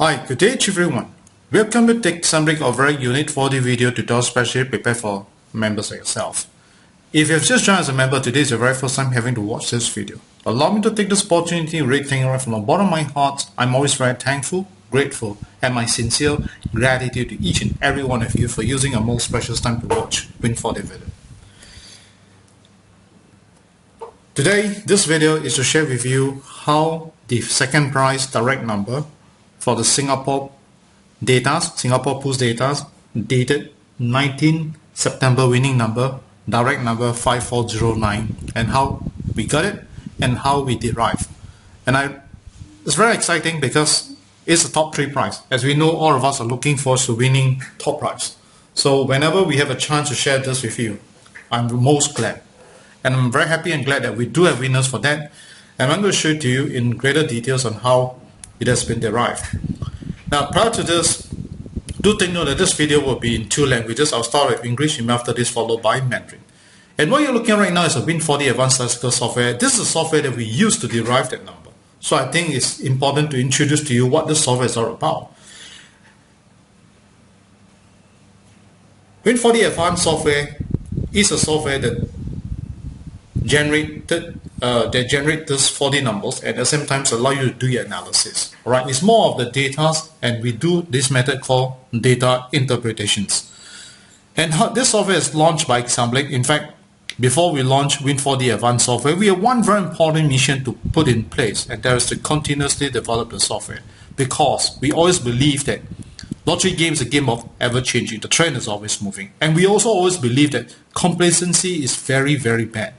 Hi, good day to everyone. Welcome to Tech Summary of a Unit 40 video tutorial specially prepared for members like yourself. If you have just joined as a member, today is your very first time having to watch this video. Allow me to take this opportunity to really thank you right from the bottom of my heart. I'm always very thankful, grateful, and my sincere gratitude to each and every one of you for using a most precious time to watch Win 40 video. Today, this video is to share with you how the second prize direct number for the Singapore Pools data dated 19 September winning number, direct number 5409, and how we got it and how we derived. And it's very exciting because it's a top 3 prize. As we know, all of us are looking forward to winning top prize. So whenever we have a chance to share this with you, I'm most glad. And I'm very happy and glad that we do have winners for that. And I'm going to show it to you in greater details on how it has been derived. Now, prior to this, do take note that this video will be in 2 languages. I'll start with English and after this followed by Mandarin. And what you're looking at right now is a Win 40 advanced statistical software. This is a software that we use to derive that number. So I think it's important to introduce to you what this software is all about. Win 40 advanced software is a software that generate these 40 numbers and at the same time allow you to do your analysis. Alright, it's more of the data, and we do this method called data interpretations. And this software is launched by Examblic. In fact, before we launch Win 40 advanced software, we have one very important mission to put in place, and that is to continuously develop the software, because we always believe that lottery game is a game of ever changing. The trend is always moving, and we also always believe that complacency is very, very bad.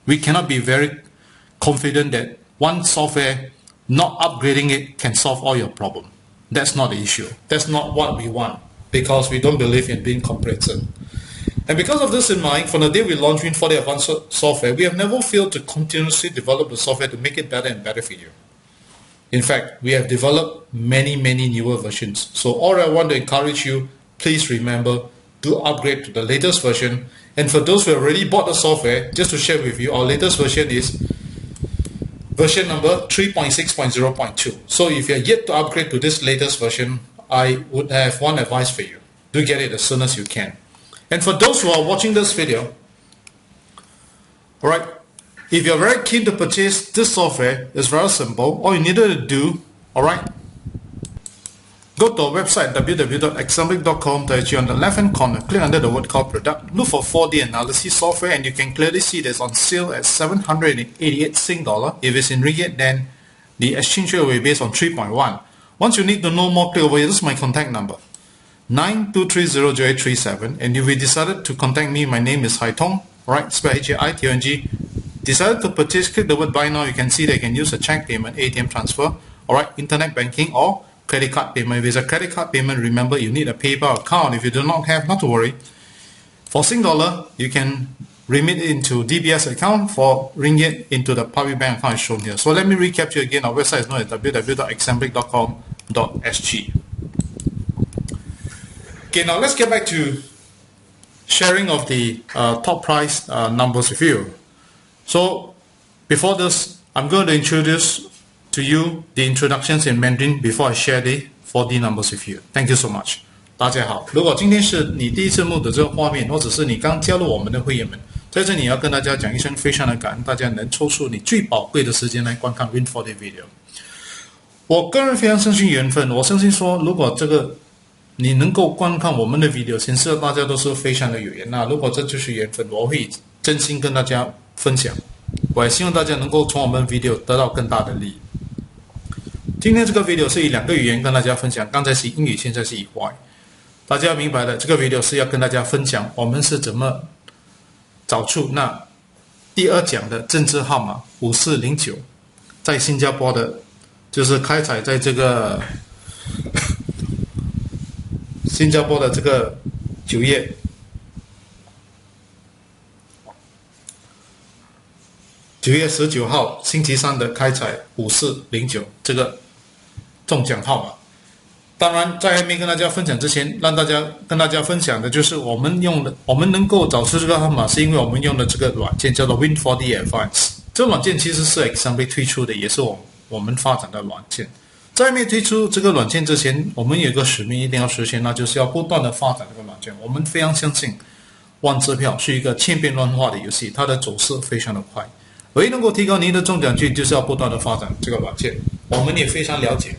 We cannot be very confident that one software, not upgrading it, can solve all your problems. That's not the issue. That's not what we want, because we don't believe in being complacent. And because of this in mind, from the day we launched Win 40 advanced software, we have never failed to continuously develop the software to make it better and better for you. In fact, we have developed many newer versions. So all I want to encourage you, please remember, do upgrade to the latest version. And for those who have already bought the software, just to share with you, our latest version is version number 3.6.0.2. So if you are yet to upgrade to this latest version, I would have one advice for you. Do get it as soon as you can. And for those who are watching this video, alright, if you're very keen to purchase this software, it's very simple. All you need to do, alright, go to our website www.examblic.com.hk. On the left hand corner, click under the word called product, look for 4D analysis software, and you can clearly see that it's on sale at 788 Sing dollar. If it's in ringgit, then the exchange rate will be based on 3.1. Once you need to know more, click over here. This is my contact number, 92300837, and if you decided to contact me, my name is Haitong, right, spelled H-A-I-T-O-N-G. Decided to purchase, click the word buy now. You can see that you can use a check payment, ATM transfer, alright, internet banking, or credit card payment. If it's a credit card payment, remember you need a PayPal account. If you do not have, not to worry. For Sing dollar, you can remit it into DBS account. For ringgit, into the public bank account shown here. So let me recap to you again. Our website is known as www.examblic.com.sg. Okay, now let's get back to sharing of the top prize numbers with you. So before this, I'm going to introduce to you the introductions in Mandarin before I share the 4D numbers with you. Thank you so much. 大家好，如果今天是你第一次目睹这个画面，或者是你刚加入我们的会员们，在这里要跟大家讲一声非常的感恩，大家能抽出你最宝贵的时间来观看 Win 40 video。我个人非常相信缘分，我相信说，如果这个你能够观看我们的 video， 显示大家都是非常的有缘。那如果这就是缘分，我会真心跟大家分享。我也希望大家能够从我们 video 得到更大的利益。今天这个 video 是以2个语言跟大家分享，刚才是英语，现在是以华语。大家要明白的，这个 video 是要跟大家分享我们是怎么找出那第2奖的政治号码5409，在新加坡的，就是开采在这个新加坡的这个9月19号星期三的开采5409这个中奖号码。当然，在还没跟大家分享之前，跟大家分享的就是我们能够找出这个号码，是因为我们用的这个软件叫做 Win 40 Advanced。这个软件其实是 Examblic 推出的，也是我们发展的软件。在没推出这个软件之前，我们有一个使命一定要实现，那就是要不断的发展这个软件。我们非常相信玩支票是一个千变万化的游戏，它的走势非常的快。唯一能够提高您的中奖率，就是要不断的发展这个软件。我们也非常了解，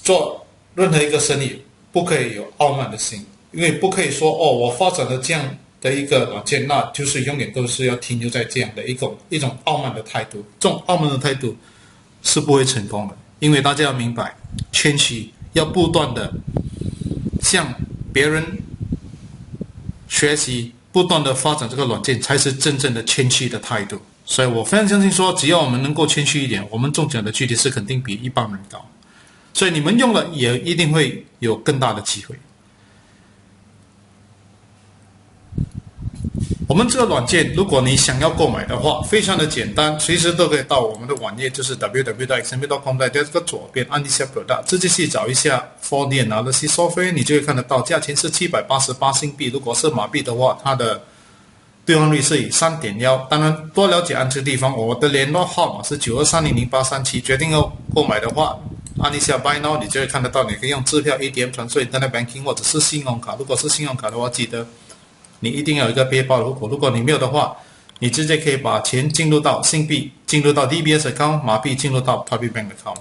做任何一个生意不可以有傲慢的心，因为不可以说哦，我发展了这样的一个软件，那就是永远都是要停留在这样的一种傲慢的态度。这种傲慢的态度是不会成功的，因为大家要明白，谦虚，要不断的向别人学习，不断的发展这个软件，才是真正的谦虚的态度。所以我非常相信说，只要我们能够谦虚一点，我们中奖的几率是肯定比一般人高。所以你们用了也一定会有更大的机会。我们这个软件，如果你想要购买的话，非常的简单，随时都可以到我们的网页，就是 www.xmb.com， 在这个左边按一下 Product， 直接去找一下 4D Analysis Software， 你就会看得到，价钱是788新币。如果是马币的话，它的兑换率是以 3.1。当然，多了解这个地方，我的联络号码是92300837。决定要购买的话，按一下 Buy Now， 你就会看得到，你可以用支票、ATM、transfer、Internet Banking 或者是信用卡。如果是信用卡的话，记得你一定要有一个背包。如果你没有的话，你直接可以把钱进入到新币，进入到 DBS account， 马币进入到 Public Bank account。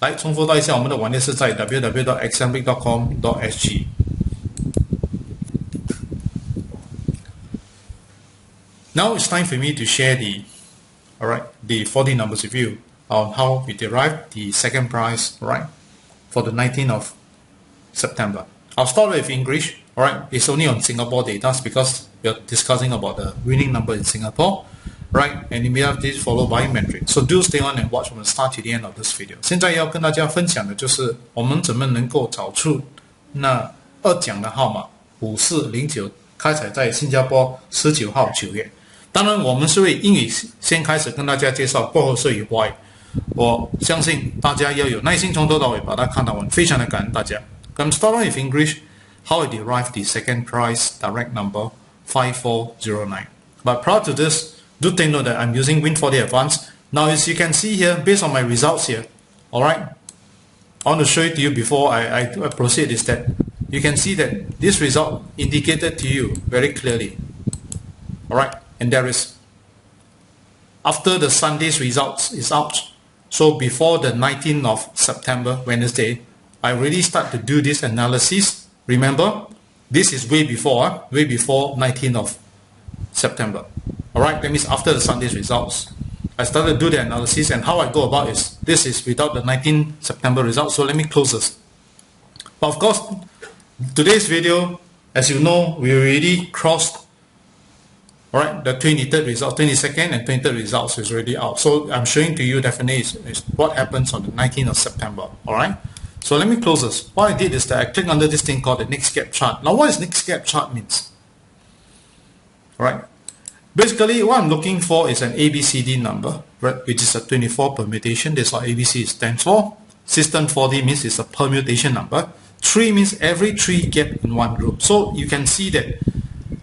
来，重复到一下，我们的网页是在 www.xmb.com.sg。Now it's time for me to share the 40 numbers with you on how we derived the second prize, for the 19th of September. I'll start with English. It's only on Singapore data because we're discussing about the winning number in Singapore, and immediately followed by Mandarin. So do stay on and watch from the start to the end of this video. 现在要跟大家分享的就是我们怎么能够找出那2奖的号码5409，开采在新加坡19号9月。当然，我们是为英语先开始跟大家介绍，过后是以华语。我相信大家要有耐心，从头到尾把它看到完，非常的感恩大家。I'm starting with English. How I derived the second prize direct number 5409. But prior to this, do take note that I'm using Win40 Advanced. Now, as you can see here, based on my results here, I want to show it to you before I proceed is that you can see that this result indicated to you very clearly. And there is, after the Sunday's results is out, so before the 19th of September, Wednesday, I really start to do this analysis. Remember, this is way before 19th of September. That means after the Sunday's results. I started to do the analysis, and how I go about is, this is without the 19th September results, so let me close this. But of course, today's video, as you know, we already crossed the 23rd result, 22nd and 23rd results is already out. So I'm showing to you definitely is what happens on the 19th of September. So let me close this. What I did is that I click under this thing called the next gap chart. Now what does next gap chart means? Basically what I'm looking for is an ABCD number, which is a 24 permutation. That's what ABC stands for. System 4D means it's a permutation number. 3 means every 3 gap in one group. So you can see that,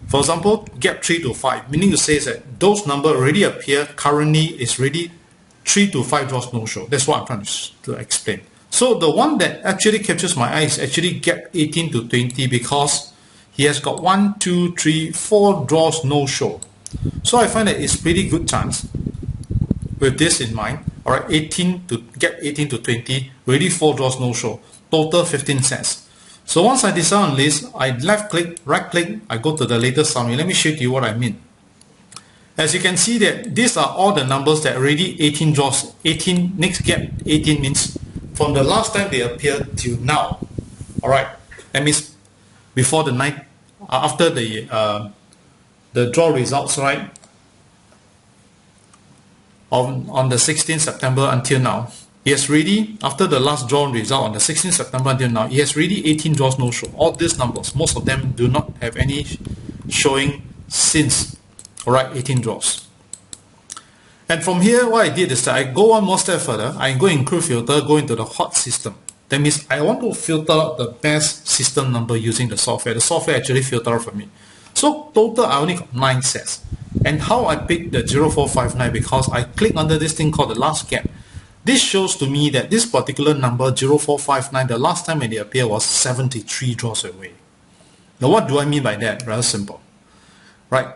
for example, gap 3 to 5, meaning to say that those numbers already appear currently is really 3 to 5 draws no show. That's what I'm trying to explain. So the one that actually captures my eye is actually gap 18 to 20 because he has got 1, 2, 3, 4 draws no show. So I find that it's pretty good chance with this in mind. Gap 18 to 20, really 4 draws no show. Total 15 cents. So once I decide on list, I left click, right click, I go to the latest summary. Let me show you what I mean. As you can see that these are all the numbers that already 18 draws. 18, next gap 18 means from the last time they appeared till now. That means before the night, after the draw results, on the 16th September until now, he has really, after the last draw result on the 16th September until now, he has really 18 draws no show. All these numbers, most of them do not have any showing since 18 draws. And from here, what I did is that I go one more step further. I go include filter, go into the hot system. That means I want to filter out the best system number using the software. The software actually filtered for me. So total, I only got 9 sets. And how I picked the 0459, because I click under this thing called the last gap. This shows to me that this particular number 0459, the last time when it appeared was 73 draws away. Now what do I mean by that? Rather simple. Right,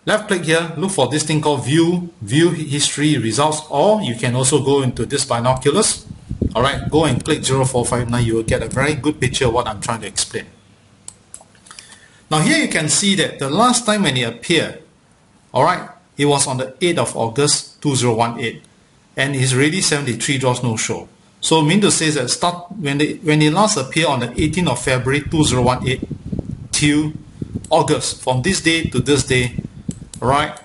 left click here, look for this thing called view history results, or you can also go into this binoculars. Alright, go and click 0459, you will get a very good picture of what I'm trying to explain. Now here you can see that the last time when it appeared, alright, it was on the 8th of August 2018, and it's already 73 draws no show. So mean to say that when it last appeared on the 18th of February 2018 till August, from this day to this day, right,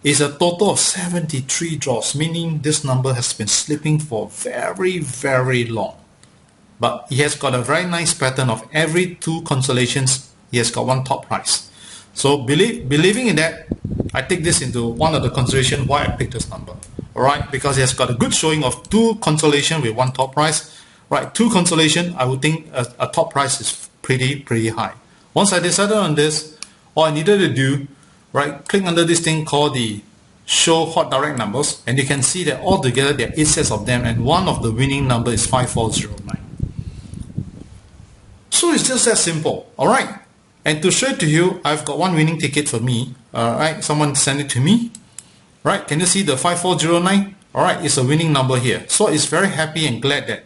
is a total of 73 draws, meaning this number has been slipping for very, very long. But it has got a very nice pattern of every 2 consolations, he has got one top price. So believing in that, I take this into one of the consideration why I picked this number. Alright, because it has got a good showing of 2 consolation with one top price. Right, 2 consolation, I would think a top price is pretty high. Once I decided on this, all I needed to do, right, click under this thing called the show hot direct numbers, and you can see that all together there are 8 sets of them, and one of the winning number is 5409. So it's just that simple. Alright, and to show it to you, I've got one winning ticket for me. Alright, someone sent it to me. Right, can you see the 5409? Alright, it's a winning number here. So it's very happy and glad that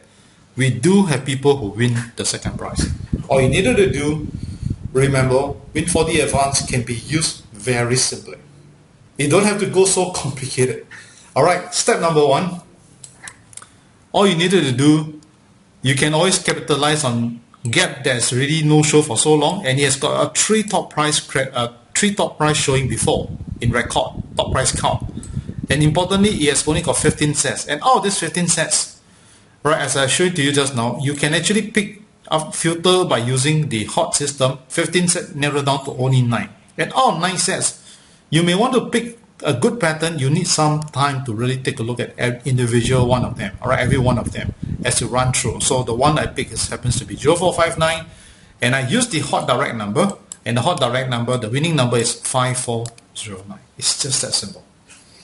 we do have people who win the second prize. All you needed to do, remember, Win 4D Advance can be used very simply. You don't have to go so complicated. Alright, step number 1. All you needed to do, you can always capitalize on gap that's already no show for so long, and it has got a 3 top price showing before in record, top price count. And importantly, it has only got 15 sets. And out of these 15 sets, right, as I showed to you just now, you can actually pick up filter by using the hot system. 15 sets narrowed down to only 9. And out of 9 sets, you may want to pick a good pattern. You need some time to really take a look at every individual one of them, alright, every one of them as you run through. So the one I pick happens to be 0459, and I use the hot direct number, and the hot direct number, the winning number is 5409. It's just that simple.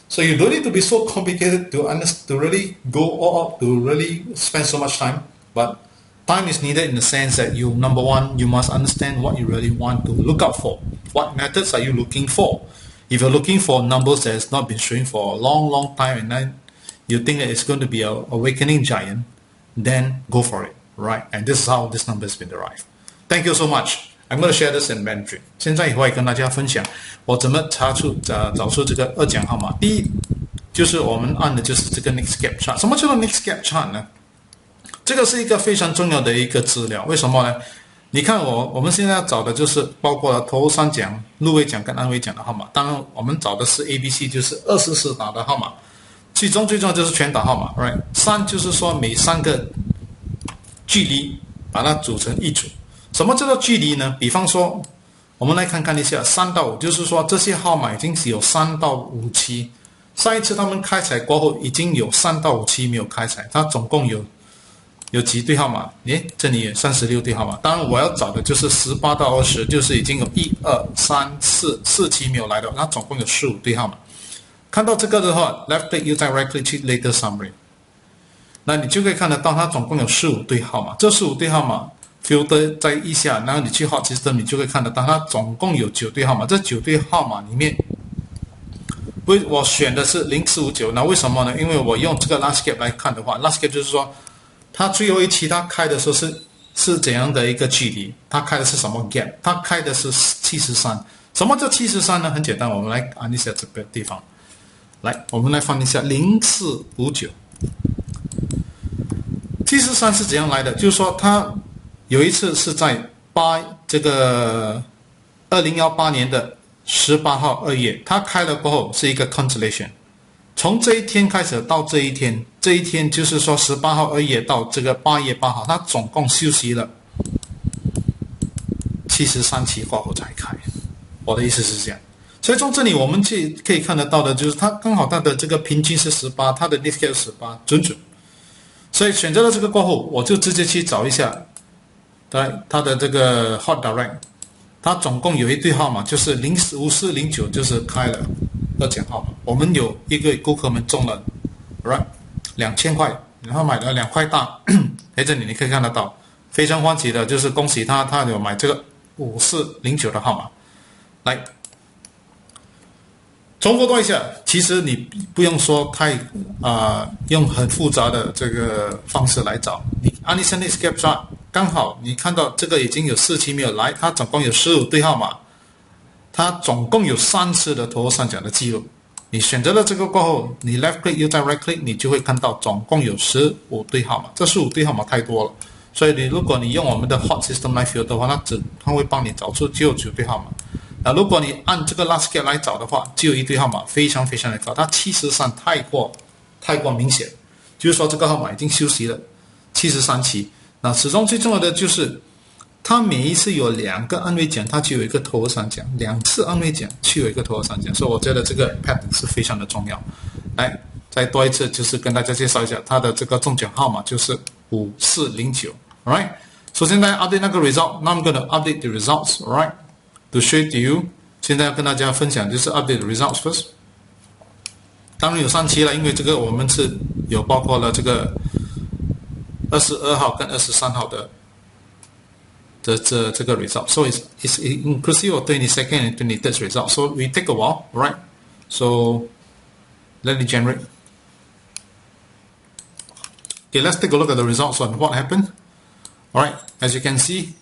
So you don't need to be so complicated to really go all out, to really spend so much time, but time is needed in the sense that you, number 1, you must understand what you really want to look out for. What methods are you looking for? If you're looking for numbers that has not been showing for a long time, and then you think that it's going to be a awakening giant, then go for it, right? And this is how this number has been derived. Thank you so much. I'm going to share this in Mandarin. 现在以后会跟大家分享我怎么找出这个二奖号码。第一，就是我们按的就是这个 next gap chart。什么叫做 next gap chart 呢？这个是一个非常重要的一个资料。为什么呢？你看我们现在要找的就是包括了头3奖、入围奖跟安慰奖的号码。当然，我们找的是 ABC， 就是24打的号码。其中最重要就是全打号码 ，right？ 3就是说每3个距离把它组成一组。什么叫做距离呢？比方说，我们来看看一下3到5，就是说这些号码已经是有3到5期。上一次他们开彩过后，已经有3到5期没有开彩，它总共有几对号码？诶，这里有36对号码。当然我要找的就是18到20，就是已经有1、2、3、4期没有来的，那总共有15对号码。看到这个的话 ，left click 又再 right click 去 later summary， 那你就可以看得到它总共有15对号码。这15对号码 filter 在一下，然后你去 hot system， 你就会看得到它总共有9对号码。这9对号码里面，我选的是0459。那为什么呢？因为我用这个 last gap 来看的话 ，last gap 就是说它最后一期它开的时候是怎样的一个距离？它开的是什么 gap？ 它开的是73。什么叫73呢？很简单，我们来按一下这个地方。来，我们来放一下0459。73是怎样来的？就是说它有一次是在2018年的18号2月，它开了过后是一个 cancellation。从这一天开始到这一天，这一天就是说18号2月到这个8月8号，它总共休息了73期过后才开。我的意思是这样。所以从这里我们可以看得到的就是它刚好它的这个平均是18，它的 lift gap 18，准。所以选择了这个过后，我就直接去找一下它的这个 hot direct， 它总共有一对号码就是5409，就是开了2奖号码。我们有一个顾客们中了 right 2000块然后买了2块大，在这里你可以看得到，非常欢喜的就是恭喜他，他有买这个5409的号码。来，重复多一下，其实你不用说太用很复杂的这个方式来找。你按你现在 escape chart， 刚好你看到这个已经有4期没有来，它总共有15对号码，它总共有3次的头上奖的记录。你选择了这个过后，你 left click 又再 right click， 你就会看到总共有15对号码。这15对号码太多了，所以如果你用我们的 hot system 来 filter 的话，它会帮你找出只有9对号码。那如果你按这个 last gap 来找的话，只有1对号码，非常非常的高，它73太过明显，就是说这个号码已经休息了73期。那始终最重要的就是，它每一次有2个按位奖，它就有一个头上奖；2次按位奖就有一个头上奖，所以我觉得这个 pattern 是非常的重要。来，再多一次，就是跟大家介绍一下它的这个中奖号码就是5409。Alright， 首先大家 update 那个 result，now I'm gonna update the results。Alright。To share to you， 现在要跟大家分享就是 update the results first。当然有3期了，因为这个我们是有包括了这个22号跟23号的这个 result，so it's inclusive of 22nd and 23rd result. So we take a while, right? So let it generate. Okay, let's take a look at the results on what happened. Alright, as you can see,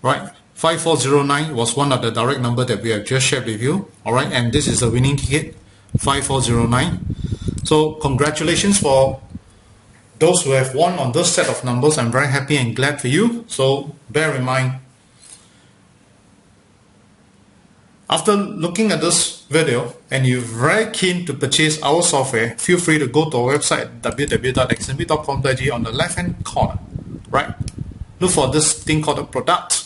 right. 5409 was one of the direct number that we have just shared with you. Alright, and this is the winning ticket, 5409. So congratulations for those who have won on this set of numbers. I'm very happy and glad for you. So bear in mind, after looking at this video and you're very keen to purchase our software, feel free to go to our website www.xmb.com.ng. On the left hand corner, right, look for this thing called a product.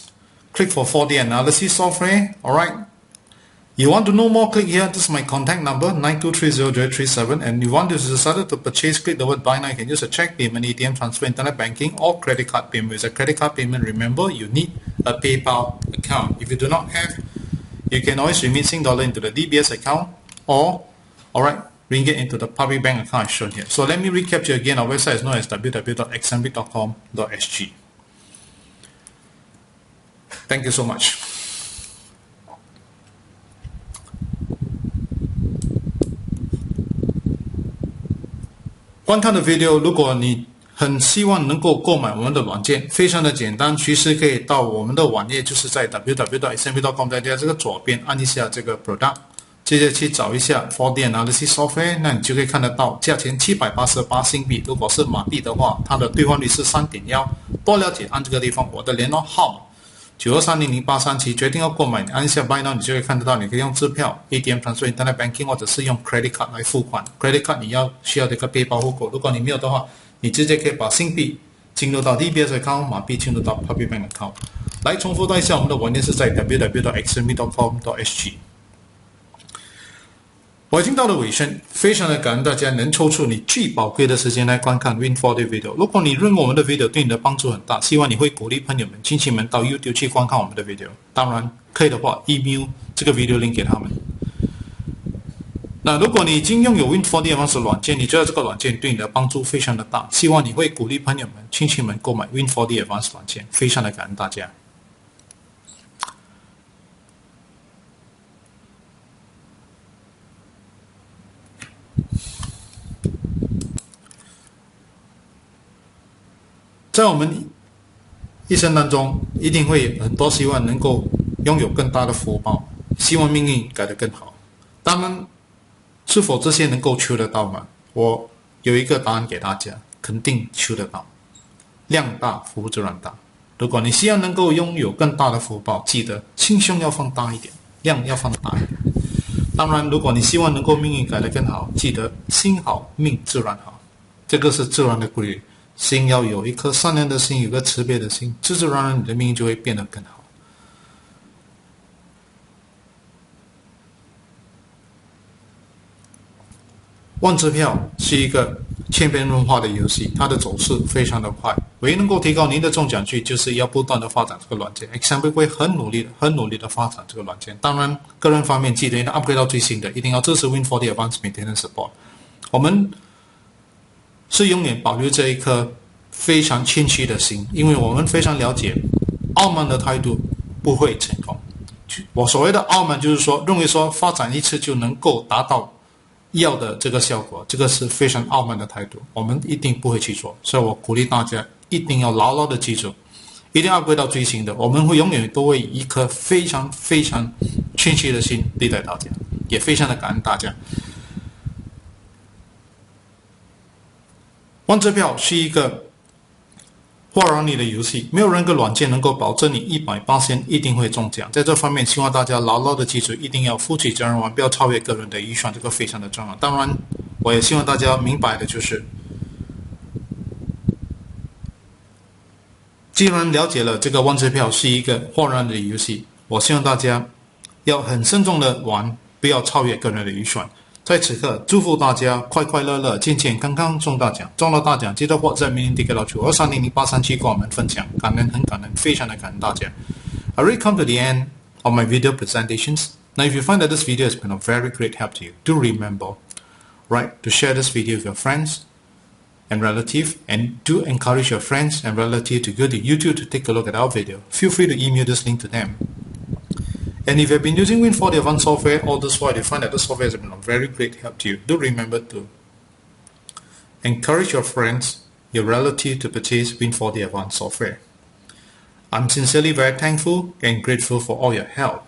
Click for 4D analysis software. Alright, you want to know more, click here. This is my contact number 9230-037, and you want to decide to purchase, click the word buy now. You can use a check payment, ATM transfer, internet banking, or credit card payment. With a credit card payment, remember you need a PayPal account. If you do not have, you can always remit $Sing into the DBS account, or alright, ringgit into the public bank account shown here. So let me recap to you again. Our website is known as www.xmb.com.sg. Thank you so much. 观看的 video， 如果你很希望能够购买我们的软件，非常的简单，随时可以到我们的网页，就是在 www.xmb.com.sg 这个左边按一下这个 product， 接着去找一下 4D analysis software， 那你就可以看得到价钱788新币，如果是马币的话，它的兑换率是 3.1。多了解按这个地方，我的联络号码92300837，决定要购买，你按下 buy now， 你就会看得到，你可以用支票、ATM transfer、internet banking， 或者是用 credit card 来付款。credit card 你需要这个背包户口，如果你没有的话，你直接可以把新币进入到 DBS account， 马币进入到 public bank account。来重复到一下，我们的网页是在 www.xmb.com.sg。我已经到了尾声，非常的感恩大家能抽出你最宝贵的时间来观看 Win4D video。如果你认为我们的 video 对你的帮助很大，希望你会鼓励朋友们、亲戚们到 YouTube 去观看我们的 video。当然，可以的话 ，email 这个 video link 给他们。那如果你已经拥有 Win4D Advanced 软件，你觉得这个软件对你的帮助非常的大，希望你会鼓励朋友们、亲戚们购买 Win4D Advanced 软件。非常的感恩大家。在我们一生当中，一定会有很多希望能够拥有更大的福报，希望命运改得更好。当然，是否这些能够求得到吗？我有一个答案给大家，肯定求得到。量大福自然大。如果你希望能够拥有更大的福报，记得心胸要放大一点，量要放大一点。当然，如果你希望能够命运改得更好，记得心好命自然好，这个是自然的规律。心要有一颗善良的心，有个慈悲的心，自自然然你的命运就会变得更好。万支票是一个千变万化的游戏，它的走势非常的快，唯一能够提高您的中奖率，就是要不断的发展这个软件。XMB 会很努力的发展这个软件。当然，个人方面记得要 upgrade 到最新的，一定要支持 Win4D Advanced Maintenance Support。我们是永远保留着一颗非常谦虚的心，因为我们非常了解，傲慢的态度不会成功。我所谓的傲慢，就是说认为说发展一次就能够达到要的这个效果，这个是非常傲慢的态度，我们一定不会去做。所以我鼓励大家一定要牢牢的记住，一定要归到最新的，我们会永远都会以一颗非常非常谦虚的心对待大家，也非常的感恩大家。玩支票是一个豁然你的游戏，没有任何软件能够保证你100%一定会中奖。在这方面，希望大家牢牢的记住，一定要负起责任玩，不要超越个人的预算，这个非常的重要。当然，我也希望大家明白的就是，既然了解了这个玩支票是一个豁然的游戏，我希望大家要很慎重的玩，不要超越个人的预算。在此刻，祝福大家快快乐乐、健健康康中大奖！中了大奖，记得或在明年给到出2300837跟我们分享，感恩很感恩，非常的感恩大家。I already come to the end of my video presentations. Now, if you find that this video has been of very great help to you, do remember, right, to share this video with your friends and relatives, and do encourage your friends and relatives to go to YouTube to take a look at our video. Feel free to email this link to them. And if you've been using Win40 Advanced software all this while, you find that the software has been of very great help to you, do remember to encourage your friends, your relatives to purchase Win40 Advanced software. I'm sincerely very thankful and grateful for all your help.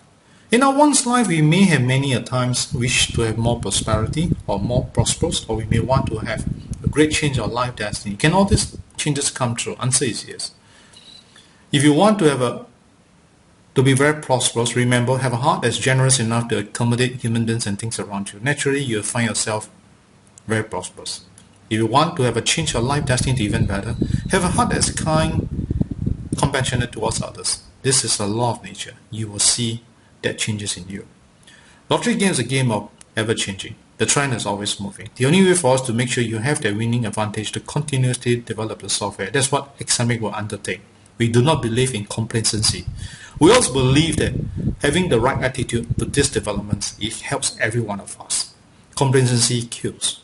In our one's life, we may have many a times wish to have more prosperity or more prosperous, or we may want to have a great change of life destiny. Can all these changes come true? Answer is yes. If you want to be very prosperous, remember, have a heart that's generous enough to accommodate human beings and things around you. Naturally, you'll find yourself very prosperous. If you want to have a change of life destiny to even better, have a heart that's kind, compassionate towards others. This is a law of nature. You will see that changes in you. Lottery game is a game of ever-changing. The trend is always moving. The only way for us to make sure you have that winning advantage to continuously develop the software. That's what Examic will undertake. We do not believe in complacency. We also believe that having the right attitude to these developments, it helps every one of us. Complacency kills.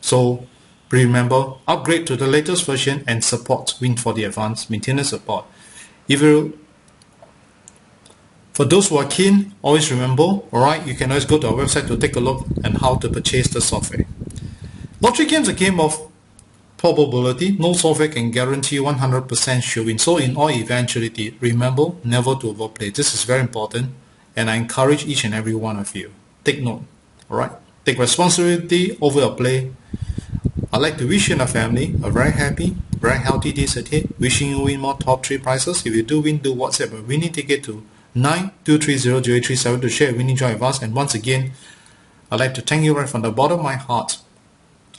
So remember, upgrade to the latest version and support Win40 Advanced maintenance support. For those who are keen, always remember, alright, you can always go to our website to take a look at how to purchase the software. Lottery game is a game of probability. No software can guarantee 100% sure win. So in all eventuality, remember never to overplay. This is very important, and I encourage each and every one of you. Take note, alright? Take responsibility over your play. I'd like to wish you and your family a very happy, very healthy days ahead. Wishing you win more top 3 prizes. If you do win, do WhatsApp a winning ticket to 92300837 to share a winning joy with us. And once again, I'd like to thank you right from the bottom of my heart.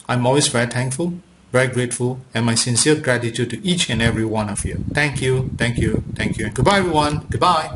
I'm always very thankful, very grateful, and my sincere gratitude to each and every one of you. Thank you, thank you, thank you. And goodbye, everyone. Goodbye.